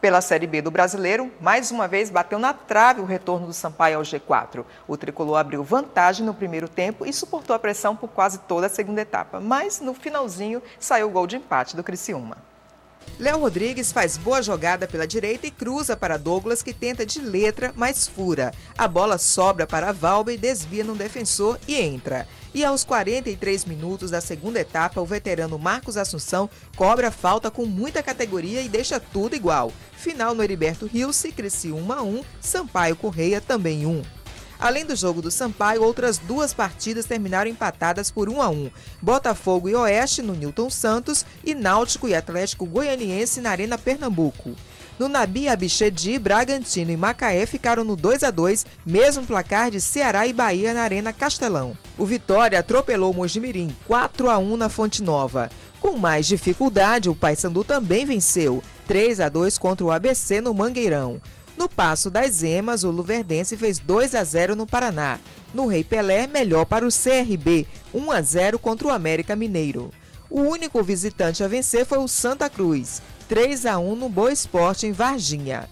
Pela Série B do Brasileiro, mais uma vez bateu na trave o retorno do Sampaio ao G4. O tricolor abriu vantagem no primeiro tempo e suportou a pressão por quase toda a segunda etapa, mas no finalzinho saiu o gol de empate do Criciúma. Léo Rodrigues faz boa jogada pela direita e cruza para Douglas, que tenta de letra, mas fura. A bola sobra para Valber, desvia no defensor e entra. E aos 43 minutos da segunda etapa, o veterano Marcos Assunção cobra a falta com muita categoria e deixa tudo igual. Final no Heriberto Rilse, Criciúma 1, Sampaio Correia também 1. Além do jogo do Sampaio, outras duas partidas terminaram empatadas por 1-1. Botafogo e Oeste no Newton Santos e Náutico e Atlético Goianiense na Arena Pernambuco. No Nabi Abichedi, Bragantino e Macaé ficaram no 2-2, mesmo placar de Ceará e Bahia na Arena Castelão. O Vitória atropelou o Mojimirim, 4-1 na Fonte Nova. Com mais dificuldade, o Paysandu também venceu, 3-2 contra o ABC no Mangueirão. No Paço das Emas, o Luverdense fez 2-0 no Paraná. No Rei Pelé, melhor para o CRB, 1-0 contra o América Mineiro. O único visitante a vencer foi o Santa Cruz, 3-1 no Boa Esporte em Varginha.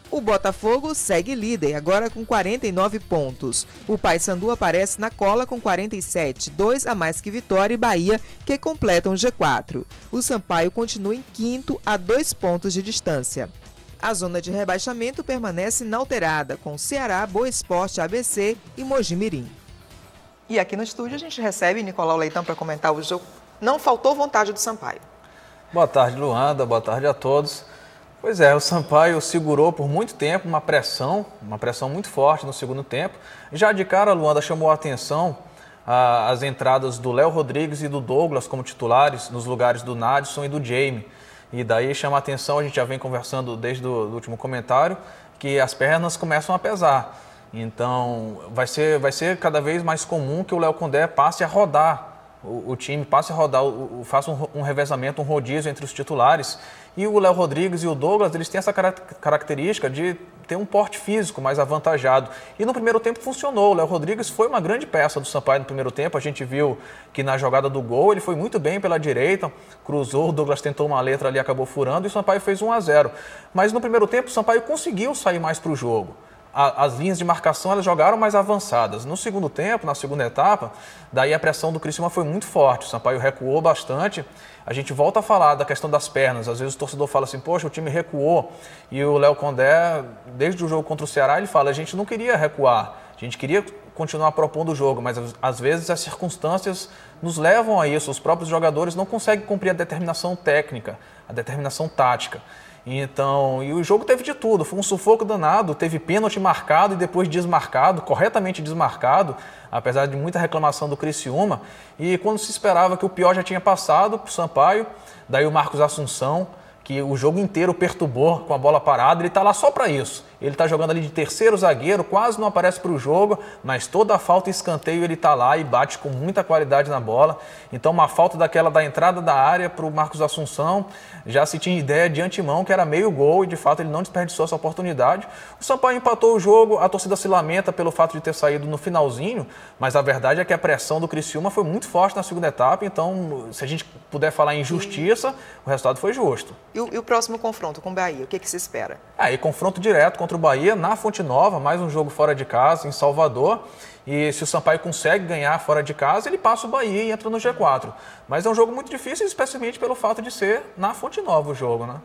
O Botafogo segue líder, agora com 49 pontos. O Paysandu aparece na cola com 47, 2 a mais que Vitória e Bahia, que completam o G4. O Sampaio continua em quinto, a 2 pontos de distância. A zona de rebaixamento permanece inalterada, com Ceará, Boa Esporte, ABC e Mojimirim. E aqui no estúdio a gente recebe Nicolau Leitão para comentar o jogo. Não faltou vontade do Sampaio. Boa tarde, Luanda. Boa tarde a todos. Pois é, o Sampaio segurou por muito tempo uma pressão muito forte no segundo tempo. Já de cara, a Luanda chamou a atenção as entradas do Léo Rodrigues e do Douglas como titulares nos lugares do Nadson e do Jamie. E daí chama a atenção, a gente já vem conversando desde o último comentário, que as pernas começam a pesar. Então vai ser cada vez mais comum que o Léo Condé passe a rodar o time, passe a rodar, faça um revezamento, um rodízio entre os titulares. E o Léo Rodrigues e o Douglas, eles têm essa característica de ter um porte físico mais avantajado. E no primeiro tempo funcionou. O Léo Rodrigues foi uma grande peça do Sampaio no primeiro tempo. A gente viu que na jogada do gol ele foi muito bem pela direita, cruzou, o Douglas tentou uma letra ali, acabou furando e o Sampaio fez 1-0. Mas no primeiro tempo o Sampaio conseguiu sair mais para o jogo. As linhas de marcação elas jogaram mais avançadas. No segundo tempo, na segunda etapa, daí a pressão do Criciúma foi muito forte. O Sampaio recuou bastante. A gente volta a falar da questão das pernas. Às vezes o torcedor fala assim, poxa, o time recuou. E o Léo Condé, desde o jogo contra o Ceará, ele fala, a gente não queria recuar. A gente queria continuar propondo o jogo, mas às vezes as circunstâncias nos levam a isso. Os próprios jogadores não conseguem cumprir a determinação técnica, a determinação tática. Então, e o jogo teve de tudo, foi um sufoco danado, teve pênalti marcado e depois desmarcado, corretamente desmarcado, apesar de muita reclamação do Criciúma. E quando se esperava que o pior já tinha passado para o Sampaio, daí o Marcos Assunção, que o jogo inteiro perturbou com a bola parada, ele está lá só para isso. Ele está jogando ali de terceiro zagueiro, quase não aparece para o jogo, mas toda a falta e escanteio ele está lá e bate com muita qualidade na bola. Então uma falta daquela da entrada da área para o Marcos Assunção, já se tinha ideia de antemão que era meio gol e de fato ele não desperdiçou essa oportunidade. O Sampaio empatou o jogo, a torcida se lamenta pelo fato de ter saído no finalzinho, mas a verdade é que a pressão do Criciúma foi muito forte na segunda etapa, então se a gente puder falar em justiça, o resultado foi justo. E o próximo confronto com o Bahia, o que se espera? Aí confronto direto contra o Bahia na Fonte Nova, mais um jogo fora de casa, em Salvador. E se o Sampaio consegue ganhar fora de casa, ele passa o Bahia e entra no G4. Mas é um jogo muito difícil, especialmente pelo fato de ser na Fonte Nova o jogo, né?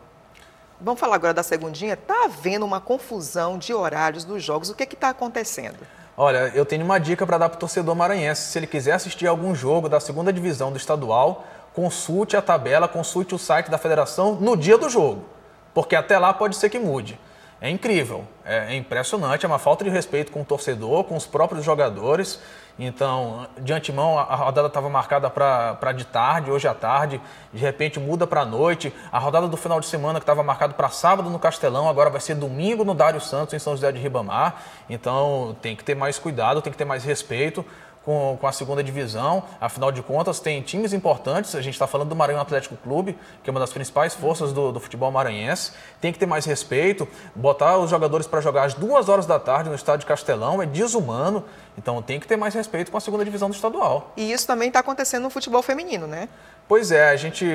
Vamos falar agora da segundinha. Está havendo uma confusão de horários dos jogos. O que está acontecendo? Olha, eu tenho uma dica para dar para o torcedor maranhense. Se ele quiser assistir algum jogo da segunda divisão do estadual, consulte a tabela, consulte o site da federação no dia do jogo. Porque até lá pode ser que mude. É incrível, é impressionante, é uma falta de respeito com o torcedor, com os próprios jogadores. Então, de antemão, a rodada estava marcada para de tarde, hoje à tarde, de repente muda para a noite. A rodada do final de semana que estava marcada para sábado no Castelão, agora vai ser domingo no Dário Santos, em São José de Ribamar. Então, tem que ter mais cuidado, tem que ter mais respeito com a segunda divisão. Afinal de contas, tem times importantes. A gente está falando do Maranhão Atlético Clube, que é uma das principais forças do futebol maranhense. Tem que ter mais respeito. Botar os jogadores para jogar às 2 horas da tarde no estádio Castelão é desumano. Então tem que ter mais respeito com a segunda divisão do estadual. E isso também está acontecendo no futebol feminino, né? Pois é, a gente...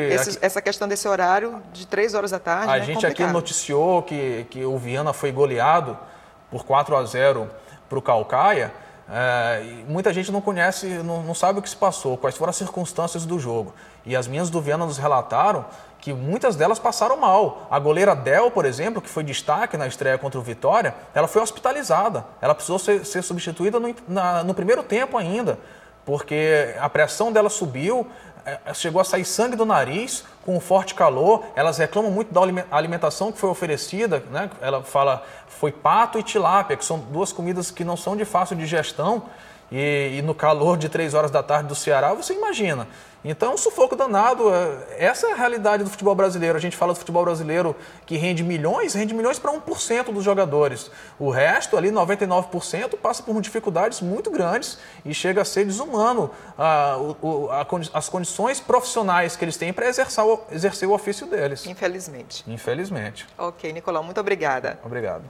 Essa questão desse horário de 3 horas da tarde, a gente aqui noticiou que o Viana foi goleado por 4-0 para o Caucaia. E muita gente não conhece, não sabe o que se passou, quais foram as circunstâncias do jogo. E as minhas do Viana nos relataram que muitas delas passaram mal. A goleira Del, por exemplo, que foi destaque na estreia contra o Vitória, ela foi hospitalizada. Ela precisou ser substituída no primeiro tempo ainda, porque a pressão dela subiu, chegou a sair sangue do nariz com um forte calor. Elas reclamam muito da alimentação que foi oferecida, né? Ela fala, foi pato e tilápia, que são 2 comidas que não são de fácil digestão, e no calor de 3 horas da tarde do Ceará, você imagina. Então, um sufoco danado. Essa é a realidade do futebol brasileiro. A gente fala do futebol brasileiro que rende milhões para 1% dos jogadores. O resto, ali, 99%, passa por dificuldades muito grandes e chega a ser desumano as condições profissionais que eles têm para exercer o ofício deles. Infelizmente. Infelizmente. Ok, Nicolau, muito obrigada. Obrigado.